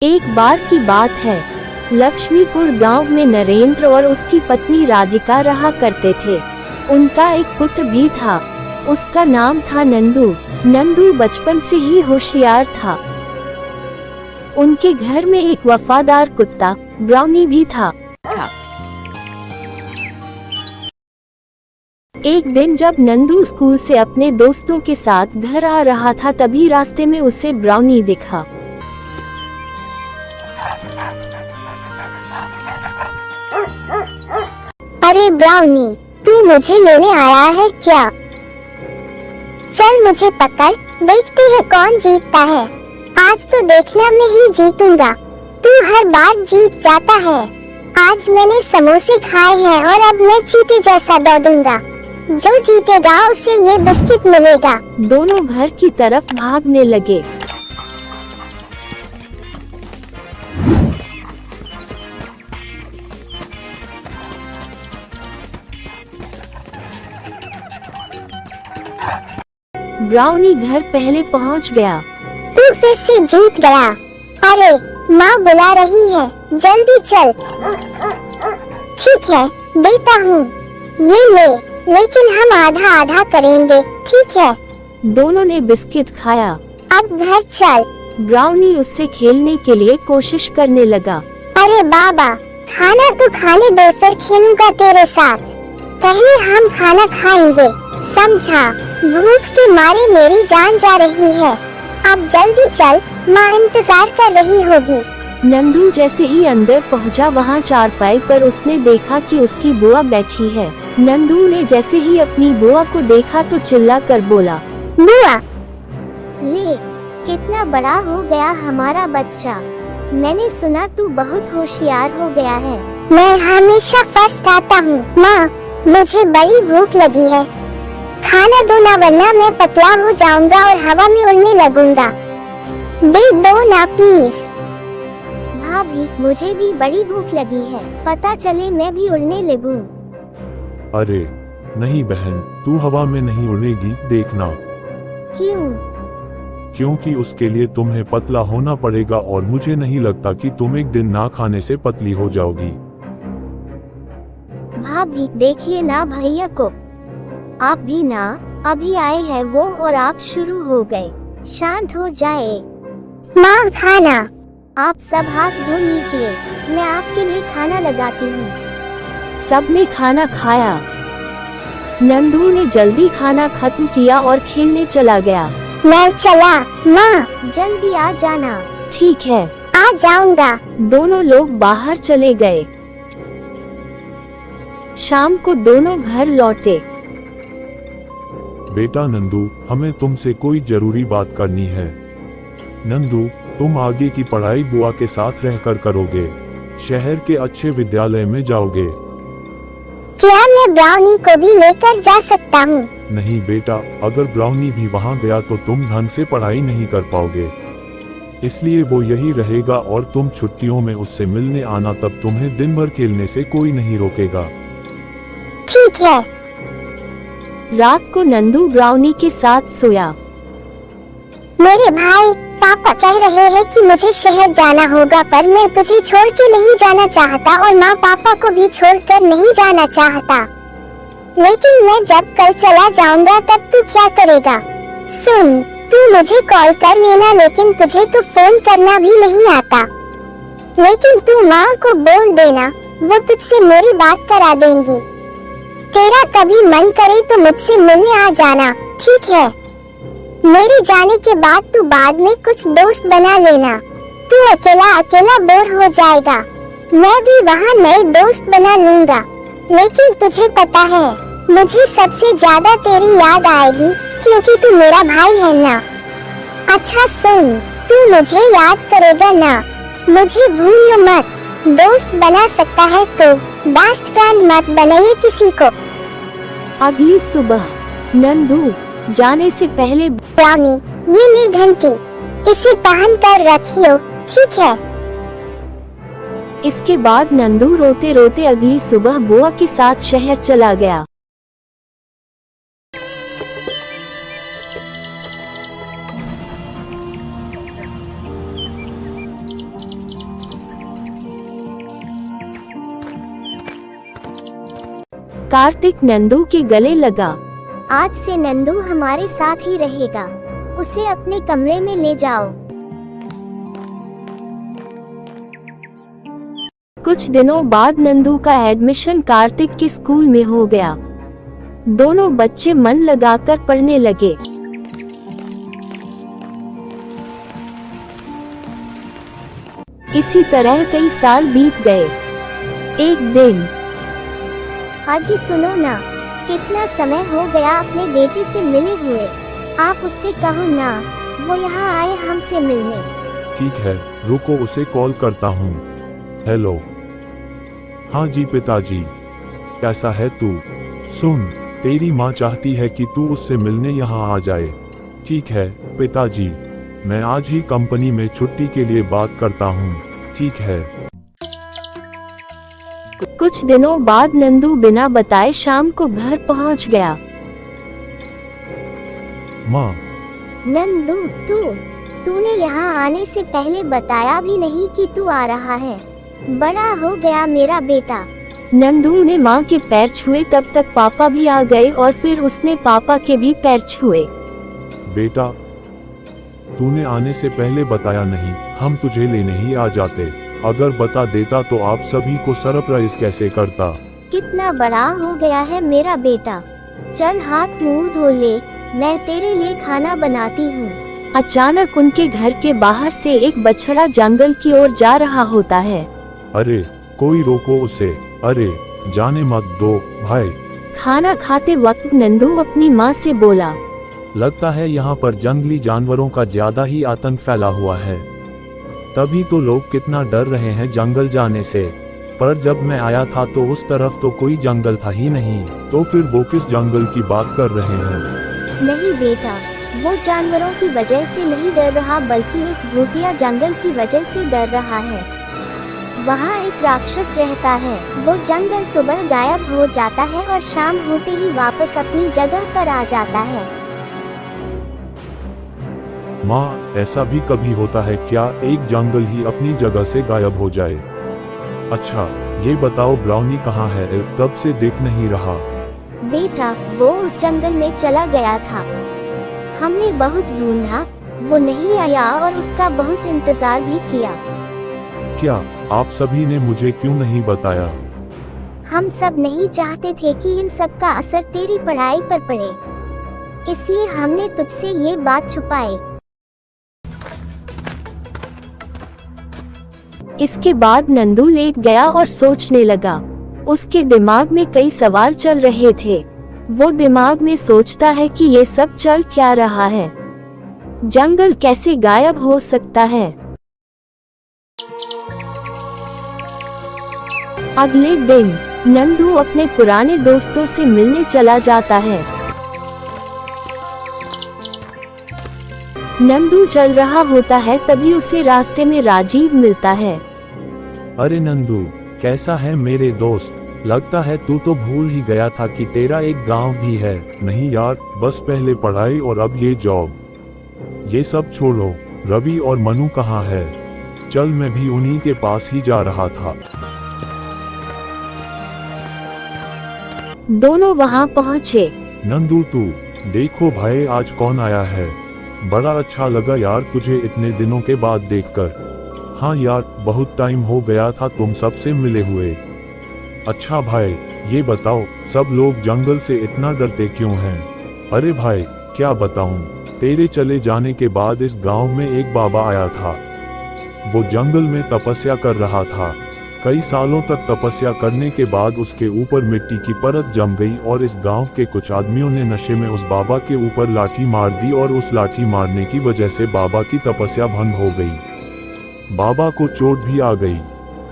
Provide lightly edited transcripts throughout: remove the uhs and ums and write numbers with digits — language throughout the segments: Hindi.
एक बार की बात है, लक्ष्मीपुर गांव में नरेंद्र और उसकी पत्नी राधिका रहा करते थे। उनका एक पुत्र भी था। उसका नाम था नंदू। नंदू बचपन से ही होशियार था। उनके घर में एक वफादार कुत्ता ब्राउनी भी था। एक दिन जब नंदू स्कूल से अपने दोस्तों के साथ घर आ रहा था, तभी रास्ते में उसे ब्राउनी दिखा। अरे ब्राउनी, तू मुझे लेने आया है क्या? चल मुझे पकड़, देखते हैं कौन जीतता है। आज तो देखना मैं ही जीतूंगा, तू हर बार जीत जाता है। आज मैंने समोसे खाए हैं और अब मैं चीते जैसा दौड़ूंगा। जो जीतेगा उसे ये बिस्किट मिलेगा। दोनों घर की तरफ भागने लगे। ब्राउनी घर पहले पहुंच गया। तू फिर से जीत गया। अरे माँ बुला रही है, जल्दी चल। ठीक है, देता हूँ, ये ले, लेकिन हम आधा आधा करेंगे, ठीक है? दोनों ने बिस्किट खाया। अब घर चल। ब्राउनी उससे खेलने के लिए कोशिश करने लगा। अरे बाबा, खाना तो खाने दे, फिर खेलूंगा तेरे साथ। पहले हम खाना खाएंगे, समझा? भूख के मारे मेरी जान जा रही है। अब जल्दी चल, माँ इंतजार कर रही होगी। नंदू जैसे ही अंदर पहुंचा, वहां चारपाई पर उसने देखा कि उसकी बुआ बैठी है। नंदू ने जैसे ही अपनी बुआ को देखा तो चिल्ला कर बोला, बुआ, ले, कितना बड़ा हो गया हमारा बच्चा। मैंने सुना तू बहुत होशियार हो गया है। मैं हमेशा फर्स्ट आता हूँ। माँ, मुझे बड़ी भूख लगी है, खाना दो ना, वरना मैं पतला हो जाऊंगा और हवा में उड़ने लगूंगा। दे दो ना प्लीज। भाभी, मुझे भी बड़ी भूख लगी है, पता चले मैं भी उड़ने लगूं। अरे नहीं बहन, तू हवा में नहीं उड़ेगी, देखना। क्यों? क्योंकि उसके लिए तुम्हें पतला होना पड़ेगा और मुझे नहीं लगता कि तुम एक दिन ना खाने से पतली हो जाओगी। भाभी देखिए ना भैया को, आप भी ना, अभी आए हैं वो और आप शुरू हो गए। शांत हो जाए। माँ, खाना। आप सब हाथ धो लीजिए, मैं आपके लिए खाना लगाती हूँ। सबने खाना खाया। नंदू ने जल्दी खाना खत्म किया और खेलने चला गया। मैं चला। माँ, जल्दी आ जाना। ठीक है, आ जाऊंगा। दोनों लोग बाहर चले गए। शाम को दोनों घर लौटे। बेटा नंदू, हमें तुमसे कोई जरूरी बात करनी है। नंदू, तुम आगे की पढ़ाई बुआ के साथ रहकर करोगे, शहर के अच्छे विद्यालय में जाओगे। क्या मैं ब्राउनी को भी लेकर जा सकता हूँ? नहीं बेटा, अगर ब्राउनी भी वहाँ गया तो तुम ढंग से पढ़ाई नहीं कर पाओगे, इसलिए वो यही रहेगा और तुम छुट्टियों में उससे मिलने आना, तब तुम्हें दिन भर खेलने से कोई नहीं रोकेगा। ठीक है। रात को नंदू ब्राउनी के साथ सोया। मेरे भाई, पापा कह रहे हैं कि मुझे शहर जाना होगा, पर मैं तुझे छोड़ के नहीं जाना चाहता और माँ पापा को भी छोड़कर नहीं जाना चाहता। लेकिन मैं जब कल चला जाऊंगा तब तू क्या करेगा? सुन, तू मुझे कॉल कर लेना, लेकिन तुझे तो फोन करना भी नहीं आता। लेकिन तू माँ को बोल देना, वो तुझसे मेरी बात करा देंगी। तेरा कभी मन करे तो मुझसे मिलने आ जाना, ठीक है? मेरे जाने के बाद तू बाद में कुछ दोस्त बना लेना। तू अकेला अकेला बोर हो जाएगा, मैं भी वहाँ नए दोस्त बना लूँगा। लेकिन तुझे पता है, मुझे सबसे ज्यादा तेरी याद आएगी, क्योंकि तू मेरा भाई है ना। अच्छा सुन, तू मुझे याद करेगा ना, मुझे भूलियो मत। दोस्त बना सकता है तो बेस्ट फ्रेंड मत बनाइए किसी को। अगली सुबह नंदू जाने से पहले, ब्राउनी, ये ले घंटी, इसे पहन कर रखियो, ठीक है? इसके बाद नंदू रोते रोते अगली सुबह बुआ के साथ शहर चला गया। कार्तिक नंदू के गले लगा। आज से नंदू हमारे साथ ही रहेगा, उसे अपने कमरे में ले जाओ। कुछ दिनों बाद नंदू का एडमिशन कार्तिक के स्कूल में हो गया। दोनों बच्चे मन लगाकर पढ़ने लगे। इसी तरह कई साल बीत गए। एक दिन, हाजी सुनो ना, कितना समय हो गया अपने बेटे से मिले हुए, आप उससे कहो ना वो यहाँ आए हमसे मिलने। ठीक है, रुको उसे कॉल करता हूँ। हेलो। हाँ जी पिताजी, कैसा है तू? सुन, तेरी माँ चाहती है कि तू उससे मिलने यहाँ आ जाए। ठीक है पिताजी, मैं आज ही कंपनी में छुट्टी के लिए बात करता हूँ। ठीक है। कुछ दिनों बाद नंदू बिना बताए शाम को घर पहुँच गया। माँ। नंदू, तूने यहाँ आने से पहले बताया भी नहीं कि तू आ रहा है। बड़ा हो गया मेरा बेटा। नंदू ने माँ के पैर छुए, तब तक पापा भी आ गए और फिर उसने पापा के भी पैर छुए। बेटा, तूने आने से पहले बताया नहीं, हम तुझे लेने ही आ जाते। अगर बता देता तो आप सभी को सरप्राइज कैसे करता। कितना बड़ा हो गया है मेरा बेटा। चल हाथ मुंह धो ले, मैं तेरे लिए खाना बनाती हूँ। अचानक उनके घर के बाहर से एक बछड़ा जंगल की ओर जा रहा होता है। अरे कोई रोको उसे, अरे जाने मत दो भाई। खाना खाते वक्त नंदू अपनी माँ से बोला, लगता है यहाँ पर जंगली जानवरों का ज्यादा ही आतंक फैला हुआ है, तभी तो लोग कितना डर रहे हैं जंगल जाने से। पर जब मैं आया था तो उस तरफ तो कोई जंगल था ही नहीं, तो फिर वो किस जंगल की बात कर रहे हैं? नहीं बेटा, वो जानवरों की वजह से नहीं डर रहा, बल्कि इस भूतिया जंगल की वजह से डर रहा है। वहाँ एक राक्षस रहता है, वो जंगल सुबह गायब हो जाता है और शाम होते ही वापस अपनी जगह पर आ जाता है। माँ, ऐसा भी कभी होता है क्या, एक जंगल ही अपनी जगह से गायब हो जाए? अच्छा, ये बताओ ब्राउनी कहाँ है? तब से दिख नहीं रहा। बेटा, वो उस जंगल में चला गया था, हमने बहुत ढूंढा, वो नहीं आया और उसका बहुत इंतजार भी किया। क्या आप सभी ने मुझे क्यों नहीं बताया? हम सब नहीं चाहते थे कि इन सब का असर तेरी पढ़ाई पर पड़े, इसलिए हमने तुझसे ये बात छुपाई। इसके बाद नंदू लेट गया और सोचने लगा। उसके दिमाग में कई सवाल चल रहे थे। वो दिमाग में सोचता है कि ये सब चल क्या रहा है, जंगल कैसे गायब हो सकता है। अगले दिन नंदू अपने पुराने दोस्तों से मिलने चला जाता है। नंदू चल रहा होता है, तभी उसे रास्ते में राजीव मिलता है। अरे नंदू, कैसा है मेरे दोस्त? लगता है तू तो भूल ही गया था कि तेरा एक गांव भी है। नहीं यार, बस पहले पढ़ाई और अब ये जॉब। ये सब छोड़ो, रवि और मनु कहाँ है? चल, मैं भी उन्हीं के पास ही जा रहा था। दोनों वहाँ पहुँचे। नंदू, तू देखो भाई, आज कौन आया है। बड़ा अच्छा लगा यार तुझे इतने दिनों के बाद देखकर। हाँ यार, बहुत टाइम हो गया था तुम सबसे मिले हुए। अच्छा भाई, ये बताओ, सब लोग जंगल से इतना डरते क्यों हैं? अरे भाई, क्या बताऊं, तेरे चले जाने के बाद इस गांव में एक बाबा आया था। वो जंगल में तपस्या कर रहा था। कई सालों तक तपस्या करने के बाद उसके ऊपर मिट्टी की परत जम गई और इस गांव के कुछ आदमियों ने नशे में उस बाबा के ऊपर लाठी मार दी और उस लाठी मारने की वजह से बाबा की तपस्या भंग हो गई। बाबा को चोट भी आ गई।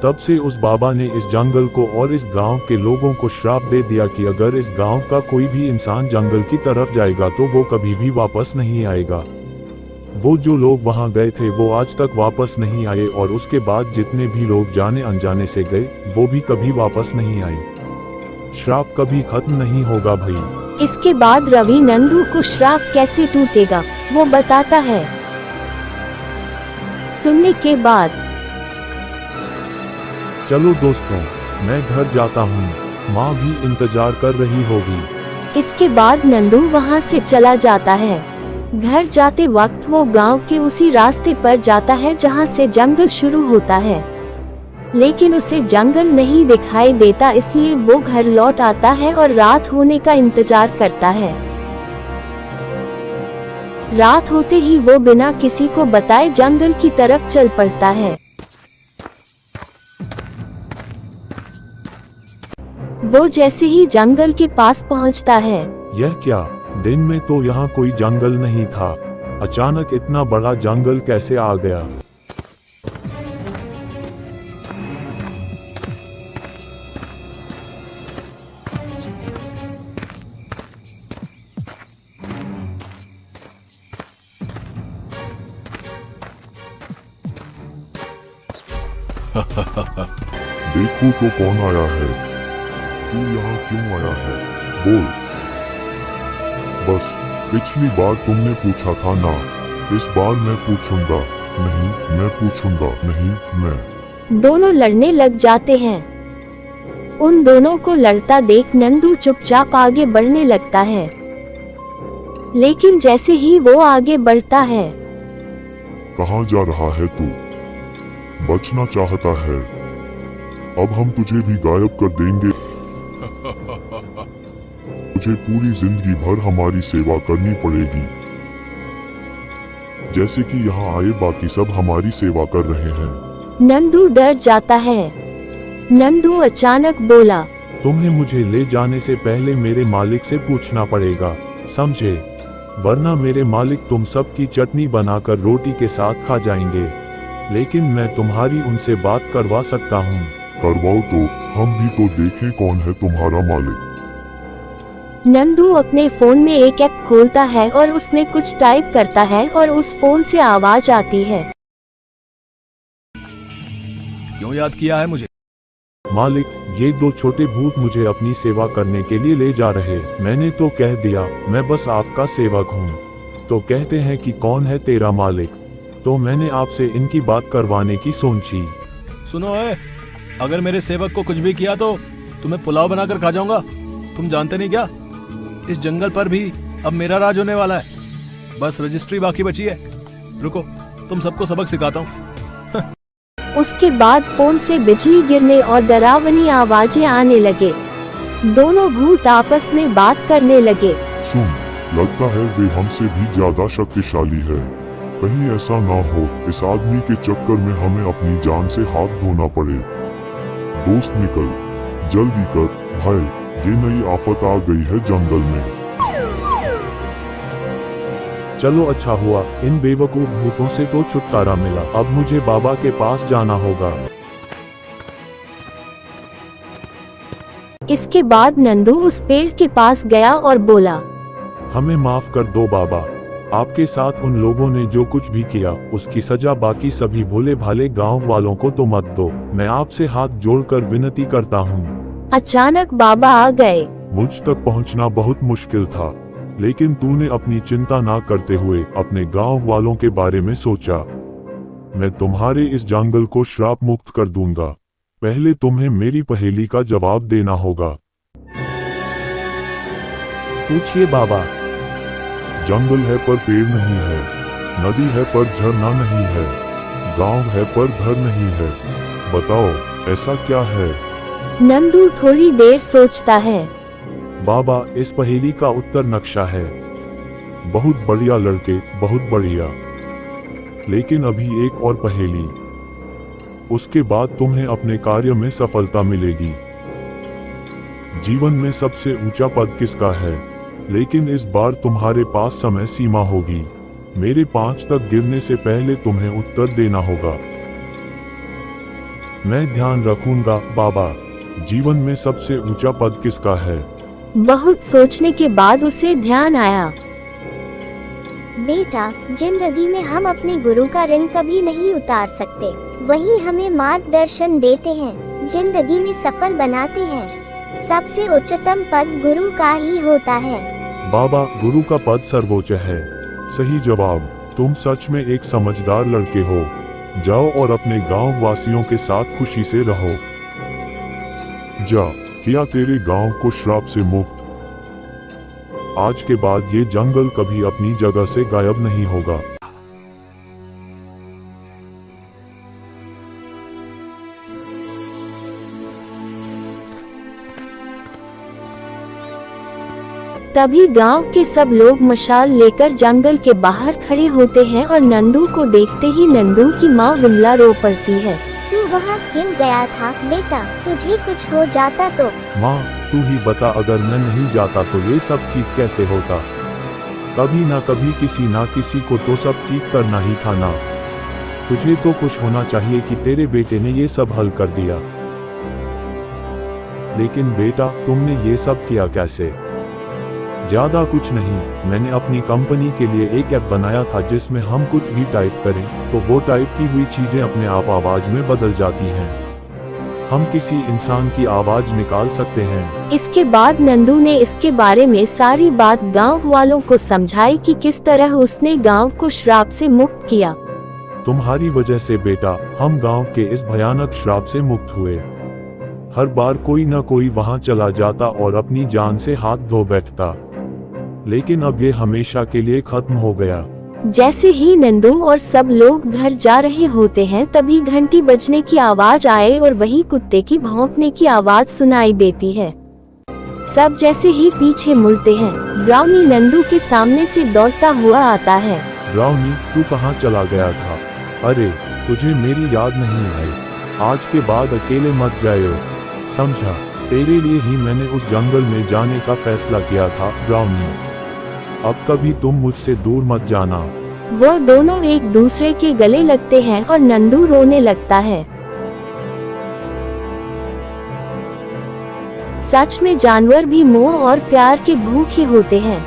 तब से उस बाबा ने इस जंगल को और इस गांव के लोगों को श्राप दे दिया कि अगर इस गांव का कोई भी इंसान जंगल की तरफ जाएगा तो वो कभी भी वापस नहीं आएगा। वो जो लोग वहां गए थे वो आज तक वापस नहीं आए और उसके बाद जितने भी लोग जाने अनजाने से गए वो भी कभी वापस नहीं आए। श्राप कभी खत्म नहीं होगा भाई। इसके बाद रवि नंदू को श्राप कैसे टूटेगा वो बताता है। सुनने के बाद, चलो दोस्तों, मैं घर जाता हूँ। माँ भी इंतजार कर रही होगी। इसके बाद नंदू वहाँ से चला जाता है। घर जाते वक्त वो गांव के उसी रास्ते पर जाता है जहाँ से जंगल शुरू होता है, लेकिन उसे जंगल नहीं दिखाई देता, इसलिए वो घर लौट आता है और रात होने का इंतजार करता है। रात होते ही वो बिना किसी को बताए जंगल की तरफ चल पड़ता है। वो जैसे ही जंगल के पास पहुंचता है, यह क्या? दिन में तो यहाँ कोई जंगल नहीं था, अचानक इतना बड़ा जंगल कैसे आ गया? देखो तो कौन आया है। तू यहाँ क्यों आया है? बोल। बस पिछली बार तुमने पूछा था ना, इस बार मैं पूछूंगा। नहीं मैं पूछूंगा। नहीं मैं। दोनों लड़ने लग जाते हैं। उन दोनों को लड़ता देख नंदू चुपचाप आगे बढ़ने लगता है, लेकिन जैसे ही वो आगे बढ़ता है, कहाँ जा रहा है तू? बचना चाहता है? अब हम तुझे भी गायब कर देंगे। तुझे पूरी जिंदगी भर हमारी सेवा करनी पड़ेगी, जैसे कि यहाँ आए बाकी सब हमारी सेवा कर रहे हैं। नंदू डर जाता है। नंदू अचानक बोला, तुम्हें मुझे ले जाने से पहले मेरे मालिक से पूछना पड़ेगा, समझे? वरना मेरे मालिक तुम सब की चटनी बनाकर रोटी के साथ खा जाएंगे। लेकिन मैं तुम्हारी उनसे बात करवा सकता हूँ। करवाओ तो, हम भी तो देखें कौन है तुम्हारा मालिक। नंदू अपने फोन में एक ऐप खोलता है और उसमें कुछ टाइप करता है और उस फोन से आवाज आती है। क्यों याद किया है मुझे? मालिक, ये दो छोटे भूत मुझे अपनी सेवा करने के लिए ले जा रहे। मैंने तो कह दिया मैं बस आपका सेवक हूँ। तो कहते हैं कि कौन है तेरा मालिक? तो मैंने आपसे इनकी बात करवाने की सोची। सुनो अगर मेरे सेवक को कुछ भी किया तो तुम्हें पुलाव बनाकर खा जाऊंगा। तुम जानते नहीं क्या, इस जंगल पर भी अब मेरा राज होने वाला है। बस रजिस्ट्री बाकी बची है। रुको, तुम सबको सबक सिखाता हूँ। उसके बाद फोन से बिजली गिरने और डरावनी आवाजें आने लगे। दोनों भूत आपस में बात करने लगे। सुन, लगता है वे हमसे भी ज्यादा शक्तिशाली है। कहीं ऐसा ना हो इस आदमी के चक्कर में हमें अपनी जान से हाथ धोना पड़े। दोस्त निकल, जल्दी कर भाई, ये नई आफत आ गई है जंगल में। चलो अच्छा हुआ, इन बेवकूफ भूतों से तो छुटकारा मिला। अब मुझे बाबा के पास जाना होगा। इसके बाद नंदू उस पेड़ के पास गया और बोला, हमें माफ कर दो बाबा, आपके साथ उन लोगों ने जो कुछ भी किया उसकी सजा बाकी सभी भोले भाले गांव वालों को तो मत दो। मैं आपसे हाथ जोड़कर विनती करता हूँ। अचानक बाबा आ गए। मुझ तक पहुँचना बहुत मुश्किल था, लेकिन तूने अपनी चिंता ना करते हुए अपने गांव वालों के बारे में सोचा। मैं तुम्हारे इस जंगल को श्राप मुक्त कर दूंगा। पहले तुम्हें मेरी पहेली का जवाब देना होगा। पूछिए बाबा। जंगल है पर पेड़ नहीं है, नदी है पर झरना नहीं है, गांव है पर घर नहीं है। बताओ ऐसा क्या है? नंदू थोड़ी देर सोचता है। बाबा, इस पहेली का उत्तर नक्शा है। बहुत बढ़िया लड़के, बहुत बढ़िया। लेकिन अभी एक और पहेली, उसके बाद तुम्हें अपने कार्य में सफलता मिलेगी। जीवन में सबसे ऊंचा पद किसका है? लेकिन इस बार तुम्हारे पास समय सीमा होगी। मेरे 5 तक गिरने से पहले तुम्हें उत्तर देना होगा। मैं ध्यान रखूंगा बाबा। जीवन में सबसे ऊंचा पद किसका है? बहुत सोचने के बाद उसे ध्यान आया। बेटा, जिंदगी में हम अपने गुरु का ऋण कभी नहीं उतार सकते। वही हमें मार्गदर्शन देते हैं, जिंदगी में सफल बनाते हैं। सबसे उच्चतम पद गुरु का ही होता है। बाबा, गुरु का पद सर्वोच्च है। सही जवाब। तुम सच में एक समझदार लड़के हो। जाओ और अपने गांव वासियों के साथ खुशी से रहो। जा, किया तेरे गांव को श्राप से मुक्त। आज के बाद ये जंगल कभी अपनी जगह से गायब नहीं होगा। तभी गांव के सब लोग मशाल लेकर जंगल के बाहर खड़े होते हैं और नंदू को देखते ही नंदू की माँ विमला रो पड़ती है। तू वहाँ क्यों गया था बेटा? तुझे कुछ हो जाता तो? माँ तू ही बता, अगर मैं नहीं जाता तो ये सब ठीक कैसे होता? कभी ना कभी किसी ना किसी को तो सब ठीक करना ही था ना। तुझे तो कुछ होना चाहिए कि तेरे बेटे ने ये सब हल कर दिया। लेकिन बेटा तुमने ये सब किया कैसे? ज्यादा कुछ नहीं, मैंने अपनी कंपनी के लिए एक ऐप बनाया था जिसमें हम कुछ भी टाइप करें तो वो टाइप की हुई चीजें अपने आप आवाज में बदल जाती हैं। हम किसी इंसान की आवाज निकाल सकते हैं। इसके बाद नंदू ने इसके बारे में सारी बात गांव वालों को समझाई कि किस तरह उसने गांव को श्राप से मुक्त किया। तुम्हारी वजह से बेटा हम गांव के इस भयानक श्राप से मुक्त हुए। हर बार कोई न कोई वहां चला जाता और अपनी जान से हाथ धो बैठता, लेकिन अब ये हमेशा के लिए खत्म हो गया। जैसे ही नंदू और सब लोग घर जा रहे होते हैं तभी घंटी बजने की आवाज आए और वही कुत्ते की भौंकने की आवाज सुनाई देती है। सब जैसे ही पीछे मुड़ते हैं, ब्राउनी नंदू के सामने से दौड़ता हुआ आता है। ब्राउनी तू कहाँ चला गया था? अरे तुझे मेरी याद नहीं आई? आज के बाद अकेले मत जाइयो, समझा? तेरे लिए ही मैंने उस जंगल में जाने का फैसला किया था ब्राउनी। अब कभी तुम मुझसे दूर मत जाना। वो दोनों एक दूसरे के गले लगते हैं और नंदू रोने लगता है। सच में जानवर भी मोह और प्यार के भूखे होते हैं।